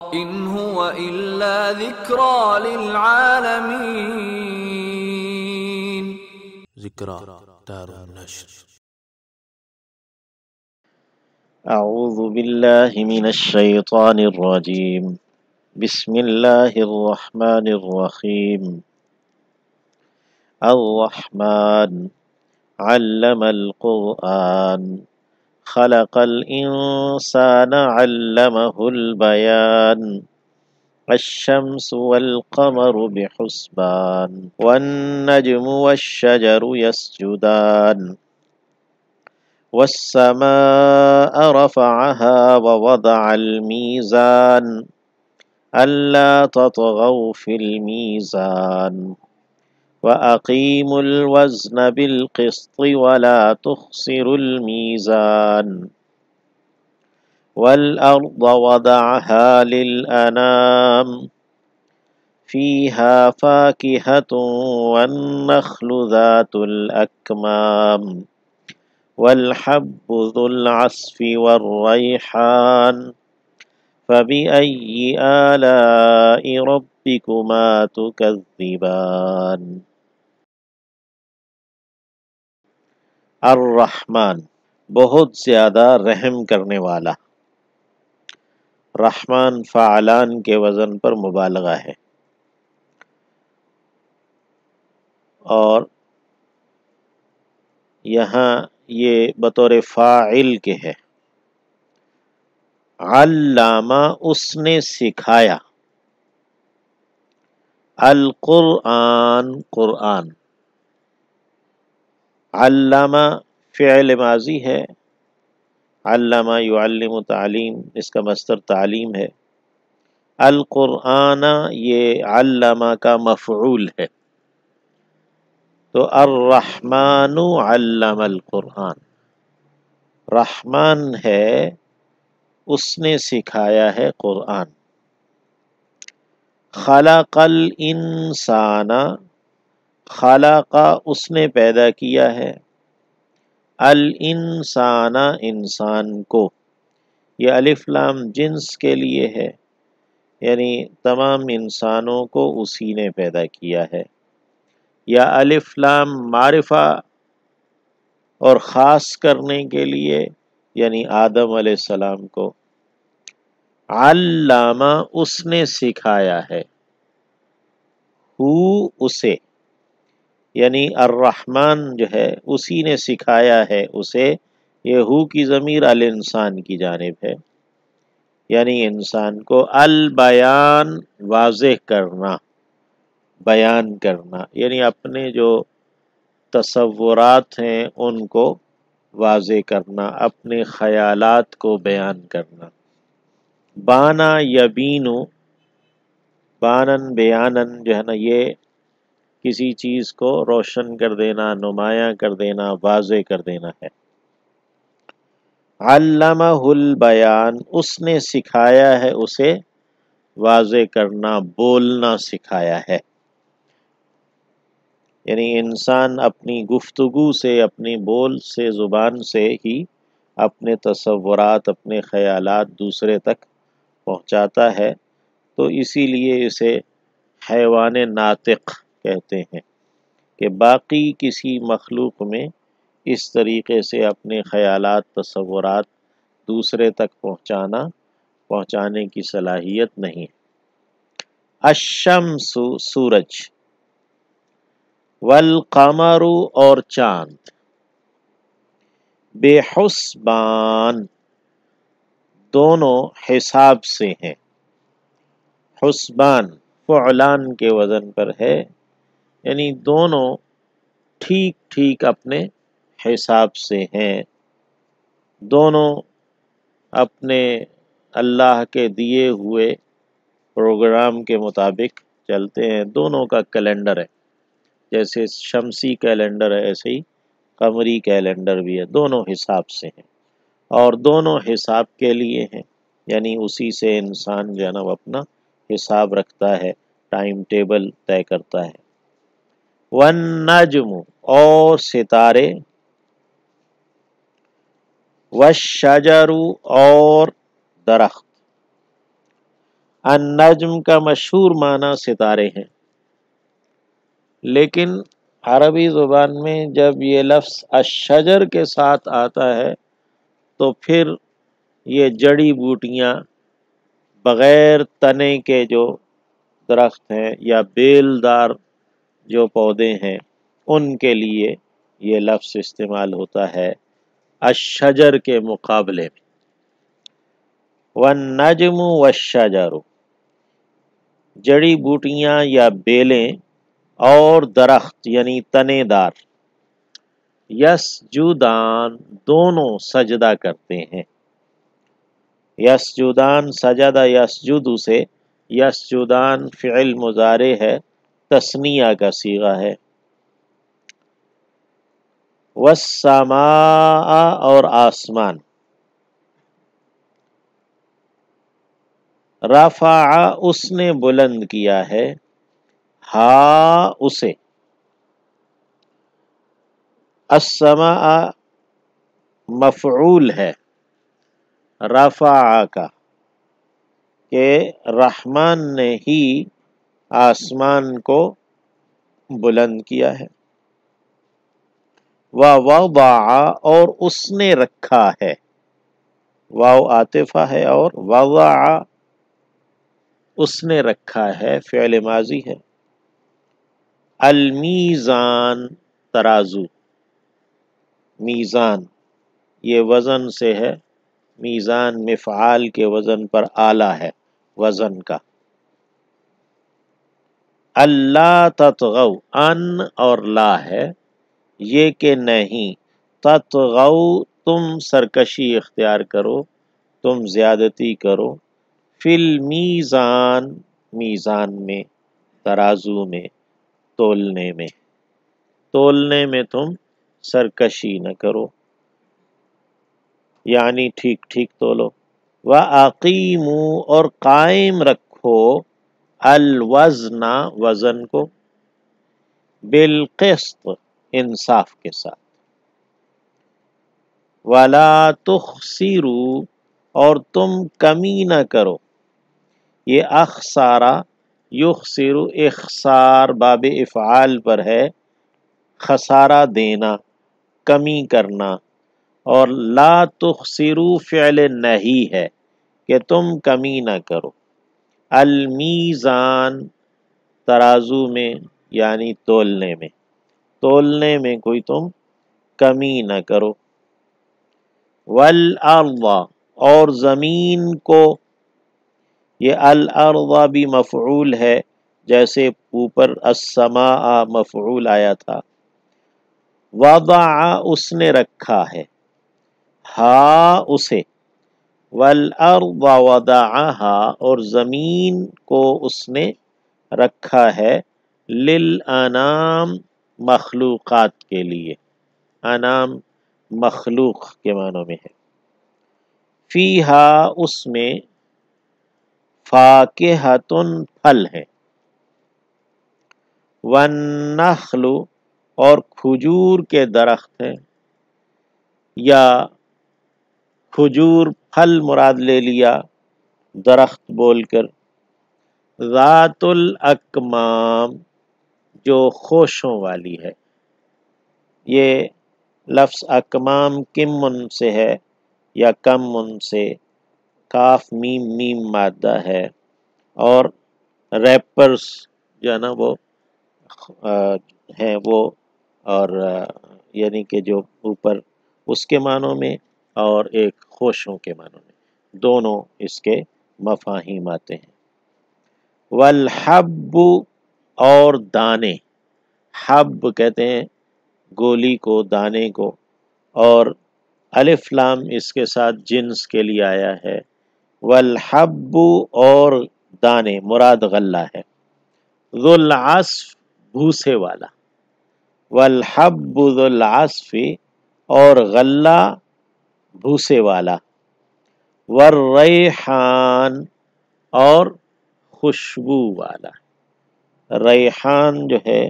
إن هو إلا ذكرى للعالمين. ذکریٰ دار النشر. أعوذ بالله من الشيطان الرجيم. بسم الله الرحمن الرحيم. الرحمن علم القرآن خلق الإنسان علمه البيان الشمس والقمر بحسبان والنجم والشجر يسجدان والسماء رفعها ووضع الميزان ألا تطغوا في الميزان وأقيموا الوزن بالقسط ولا تخسروا الميزان والأرض وضعها للأنام فيها فاكهة والنخل ذات الأكمام والحب ذو العصف والريحان فبأي آلاء ربكما تكذبان. الرحمن بہت زیادہ رحم کرنے والا. رحمان فعلان کے وزن پر مبالغہ ہے اور یہاں یہ بطور فاعل کے ہے. علامہ اس نے سکھایا. القرآن قرآن. علامہ فعل ماضی ہے. علامہ یعلم تعلیم، اس کا مصدر تعلیم ہے. القرآن یہ علامہ کا مفعول ہے. تو الرحمن علم القرآن، رحمان ہے اس نے سکھایا ہے قرآن. خلق الانسان، خلق اس نے پیدا کیا ہے. الانسان انسان کو، یہ الف لام جنس کے لیے ہے، یعنی تمام انسانوں کو اسی نے پیدا کیا ہے. یا الف لام معرفہ اور خاص کرنے کے لیے، یعنی آدم علیہ السلام کو. علامہ اس نے سکھایا ہے. اسے، یعنی الرحمن جو ہے اسی نے سکھایا ہے اسے. یہ کی ضمیر الانسان کی جانب ہے، یعنی انسان کو. البیان واضح کرنا، بیان کرنا، یعنی اپنے جو تصورات ہیں ان کو واضح کرنا، اپنے خیالات کو بیان کرنا. بانا یبینو، بانن بیانن جو ہے نا، یہ کسی چیز کو روشن کر دینا، نمایاں کر دینا، واضح کر دینا ہے. علمہ البیان اس نے سکھایا ہے اسے واضح کرنا، بولنا سکھایا ہے. یعنی انسان اپنی گفتگو سے، اپنی بول سے، زبان سے ہی اپنے تصورات، اپنے خیالات دوسرے تک پہنچاتا ہے. تو اسی لیے اسے حیوان ناطق کہتے ہیں کہ باقی کسی مخلوق میں اس طریقے سے اپنے خیالات، تصورات دوسرے تک پہنچانے کی صلاحیت نہیں. الشمس سورج، والقمر اور چاند، بحسبان دونوں حساب سے ہیں. حسبان فعلان کے وزن پر ہے، یعنی دونوں ٹھیک ٹھیک اپنے حساب سے ہیں. دونوں اپنے اللہ کے دیے ہوئے پروگرام کے مطابق چلتے ہیں. دونوں کا کیلنڈر ہے، جیسے شمسی کیلنڈر ہے ایسے ہی قمری کیلنڈر بھی ہے. دونوں حساب سے ہیں اور دونوں حساب کے لیے ہیں، یعنی اسی سے انسان جو ہے نا وہ اپنا حساب رکھتا ہے، ٹائم ٹیبل طے کرتا ہے. والنجم اور ستارے، والشجر اور درخت، النجم کا مشہور معنی ستارے ہیں، لیکن عربی زبان میں جب یہ لفظ الشجر کے ساتھ آتا ہے تو پھر یہ جڑی بوٹیاں، بغیر تنے کے جو درخت ہیں یا بیل دار جو پودے ہیں ان کے لیے یہ لفظ استعمال ہوتا ہے الشجر کے مقابلے میں۔ والنجم والشجر، جڑی بوٹیاں یا بیلیں اور درخت یعنی تنے دار، یسجدان دونوں سجدہ کرتے ہیں۔ یسجدان سجدہ یسجد سے، یسجدان فعل مضارع ہے، تثنیہ کا صیغہ ہے۔ والسماء اور آسمان، رفع اس نے بلند کیا ہے، ہا اسے، السماء مفعول ہے رفع کا، کہ رحمان نے ہی آسمان کو بلند کیا ہے۔ وَوَضَعَ اور اس نے رکھا ہے، واو عاطفہ ہے، اور وضع اس نے رکھا ہے فعل ماضی ہے۔ المیزان ترازو، میزان یہ وزن سے ہے، میزان مفعال کے وزن پر آلہ ہے وزن کا۔ اللہ تطغوا، ان اور لا ہے، یہ کہ نہیں، تطغوا تم سرکشی اختیار کرو، تم زیادتی کرو، فی المیزان میزان میں، ترازو میں، تولنے میں تم سرکشی نہ کرو، یعنی ٹھیک ٹھیک تولو۔ وَأَقِیمُوا اور قائم رکھو، الوزن وزن کو، بالقسط انصاف کے ساتھ۔ وَلَا تُخْسِرُوا اور تم کمی نہ کرو، یہ اخسارہ یخسر اخسار باب افعال پر ہے، خسارہ دینا، کمی کرنا، اور لا تخسروا فعل نہیں ہے کہ تم کمی نہ کرو، المیزان ترازو میں یعنی تولنے میں کوئی تم کمی نہ کرو۔ والارض اور زمین کو، یہ الارض بھی مفعول ہے، جیسے اوپر السماء مفعول آیا تھا۔ وضع اس نے رکھا ہے، ہا اسے، والارض وضعها اور زمین کو اس نے رکھا ہے، للانام مخلوقات کے لیے، انام مخلوق کے معنوں میں ہے۔ فیہا اس میں، فاکہۃ پھل ہے، والنخل اور کھجور کے درخت ہیں، یا کھجور پھل مراد لے لیا درخت بول کر۔ ذات الاکمام جو خوشوں والی ہے، یہ لفظ اکمام کم سے ہے یا کم سے، کاف میم میم مادہ ہے، اور ریپرز جو ہے نا وہ ہیں وہ، اور یعنی کہ جو اوپر اس کے معنوں میں اور ایک خوشوں کے معنوں میں، دونوں اس کے مفاہیم آتے ہیں۔ والحب اور دانے، حب کہتے ہیں گولی کو، دانے کو، اور الف لام اس کے ساتھ جنس کے لیے آیا ہے۔ والحب اور دانے مراد غلہ ہے، ذو العصف بھوسے والا، والحب ذو العصف اور غلہ بھوسے والا، والریحان اور خوشبو والا، ریحان جو ہے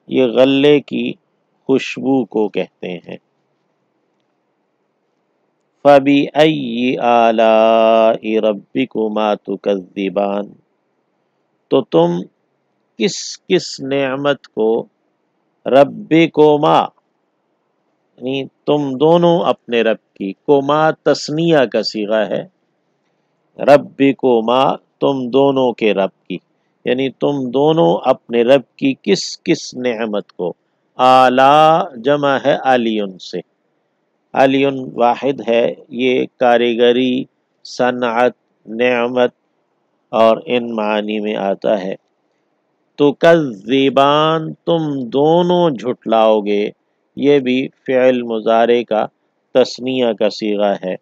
یہ غلے کی خوشبو کو کہتے ہیں۔ فَبِأَيِّ آلَاءِ رَبِّكُمَا تُكَذِّبَانِ، تو تم کس کس نعمت کو، ربکما یعنی تم دونوں اپنے رب کی، کوما تثنیہ کا صیغہ ہے، ربکما تم دونوں کے رب کی، یعنی تم دونوں اپنے رب کی کس کس نعمت کو، آلا جمع ہے علیون سے، علیون واحد ہے، یہ کاریگری، صنعت، نعمت اور ان معانی میں آتا ہے۔ تو کذبان تم دونوں جھٹلاؤ گے، یہ بھی فعل مضارع کا تثنیہ کا صیغہ ہے۔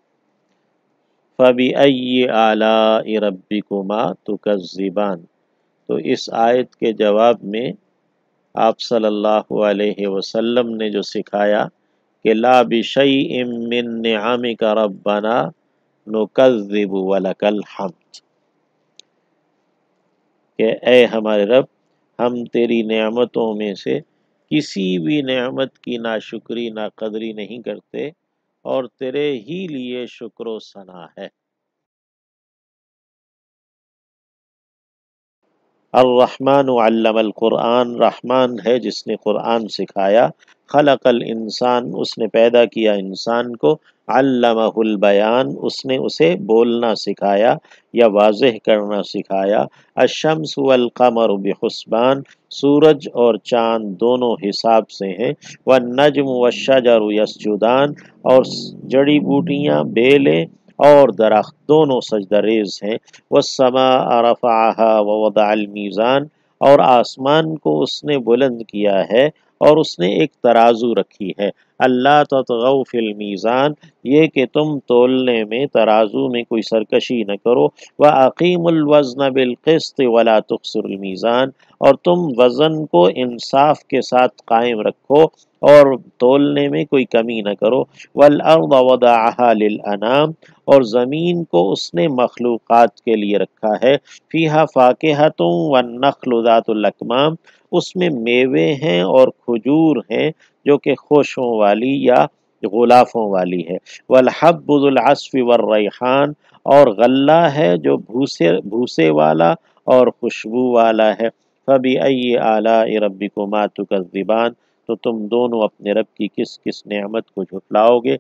فَبِأَيِّ آلَاءِ رَبِّكُمَا تُكَذِّبَانِ، تو اس آیت کے جواب میں آپ صلی اللہ علیہ وسلم نے جو سکھایا کہ لا بِشَيْءٍ مِّن نِّعَمِكَ رَبَّنَا نُكَذِّبُ وَلَكَ الْحَمْدُ، کہ اے ہمارے رب، ہم تیری نعمتوں میں سے کسی بھی نعمت کی ناشکری ناقدری نہیں کرتے، اور تیرے ہی لیے شکر و ثنا ہے۔ الرحمن علم القرآن، رحمان ہے جس نے قرآن سکھایا، خلق الانسان اس نے پیدا کیا انسان کو، علمہ البیان اس نے اسے بولنا سکھایا یا واضح کرنا سکھایا، الشمس والقمر بحسبان سورج اور چاند دونوں حساب سے ہیں، والنجم والشجر یسجدان اور جڑی بوٹیاں، بیلیں اور درخت دونوں سجدہ ریز ہیں، والسماء رفعها ووضع المیزان اور آسمان کو اس نے بلند کیا ہے اور اس نے ایک ترازو رکھی ہے، اللہ تطغوا فی المیزان یہ کہ تم تولنے میں ترازو میں کوئی سرکشی نہ کرو، وَأَقِیمُوا الْوَزْنَ بِالْقِسْطِ وَلَا تُخْسِرُوا الْمِیزَانَ اور تم وزن کو انصاف کے ساتھ قائم رکھو اور تولنے میں کوئی کمی نہ کرو، وَالْأَرْضَ وَضَعَهَا لِلْأَنَامِ اور زمین کو اس نے مخلوقات کے لیے رکھا ہے، فیہا فاکہۃ والنخل ذات الاکمام اس میں میوے ہیں اور کھجور ہیں جو کہ خوشوں والی یا غلافوں والی ہے، والحب ذو العصف والریحان اور غلہ ہے جو بھوسے والا اور خوشبو والا ہے، فبأي آلاء ربكما تكذبان تو تم دونوں اپنے رب کی کس کس نعمت کو جھٹلاؤ گے،